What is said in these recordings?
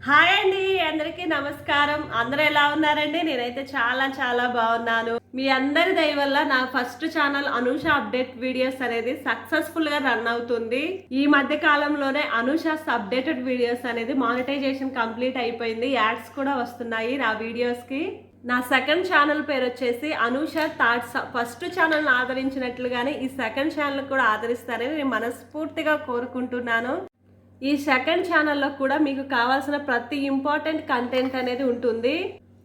Hi అండి, అందరికీ నమస్కారం. అందరూ ఎలా ఉన్నారండి? నేనైతే చాలా చాలా బాగున్నాను. మీ అందరి దయ వల్ల నా first channel Anusha update videos అనేది సక్సెస్ఫుల్ గా రన్ అవుతుంది. ఈ మధ్య కాలంలోనే అనూషాస్ అప్డేటెడ్ వీడియోస్ అనేది మానిటైజేషన్ కంప్లీట్ అయిపోయింది. యాడ్స్ కూడా వస్తున్నాయి నా వీడియోస్ కి. నా సెకండ్ ఛానల్ పేరు వచ్చేసి అనూష థాట్స్. ఫస్ట్ ఛానల్ ఆదరించినట్లుగానే ఈ సెకండ్ ఛానల్ కూడా ఆదరిస్తారని నేను మనస్ఫూర్తిగా కోరుకుంటున్నాను. ఈ సెకండ్ ఛానల్లో కూడా మీకు కావాల్సిన ప్రతి ఇంపార్టెంట్ కంటెంట్ అనేది ఉంటుంది.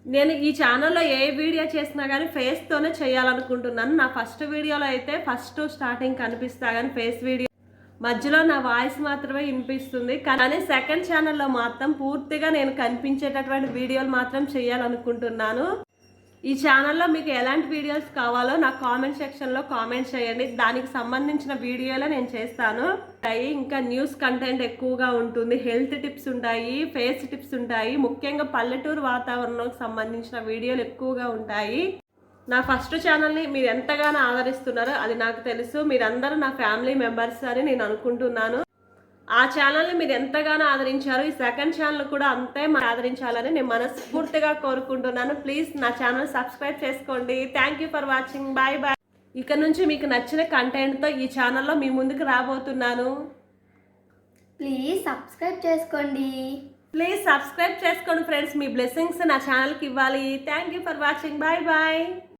నేను ఈ ఛానల్లో ఏ వీడియో చేసినా కానీ ఫేస్తోనే చేయాలనుకుంటున్నాను. నా ఫస్ట్ వీడియోలో అయితే ఫస్ట్ స్టార్టింగ్ కనిపిస్తా కానీ ఫేస్ వీడియో మధ్యలో నా వాయిస్ మాత్రమే వినిపిస్తుంది. కానీ సెకండ్ ఛానల్లో మాత్రం పూర్తిగా నేను కనిపించేటటువంటి వీడియోలు మాత్రం చేయాలనుకుంటున్నాను. ఈ ఛానల్లో మీకు ఎలాంటి వీడియోస్ కావాలో నాకు కామెంట్ సెక్షన్లో కామెంట్ చేయండి. దానికి సంబంధించిన వీడియోలో నేను చేస్తాను. ఇంకా న్యూస్ కంటెంట్ ఎక్కువగా ఉంటుంది, హెల్త్ టిప్స్ ఉంటాయి, ఫేస్ టిప్స్ ఉంటాయి, ముఖ్యంగా పల్లెటూరు వాతావరణంకి సంబంధించిన వీడియోలు ఎక్కువగా ఉంటాయి. నా ఫస్ట్ ఛానల్ని మీరు ఎంతగానో ఆదరిస్తున్నారో అది నాకు తెలుసు. మీరందరూ నా ఫ్యామిలీ మెంబర్స్ అని నేను అనుకుంటున్నాను. ఆ ఛానల్ని మీరు ఎంతగానో ఆదరించారు, ఈ సెకండ్ ఛానల్ కూడా అంతే ఆదరించాలని నేను మనస్ఫూర్తిగా కోరుకుంటున్నాను. ప్లీజ్ నా ఛానల్ సబ్స్క్రైబ్ చేసుకోండి. Thank you for watching. Bye bye. ఇక నుంచి మీకు నచ్చిన కంటెంట్తో ఈ ఛానల్లో మీ ముందుకు రాబోతున్నాను. ప్లీజ్ సబ్స్క్రైబ్ చేసుకోండి. ప్లీజ్ సబ్స్క్రైబ్ చేసుకోండి ఫ్రెండ్స్. మీ బ్లెస్సింగ్స్ నా ఛానల్కి ఇవ్వాలి. Thank you for watching. Bye bye.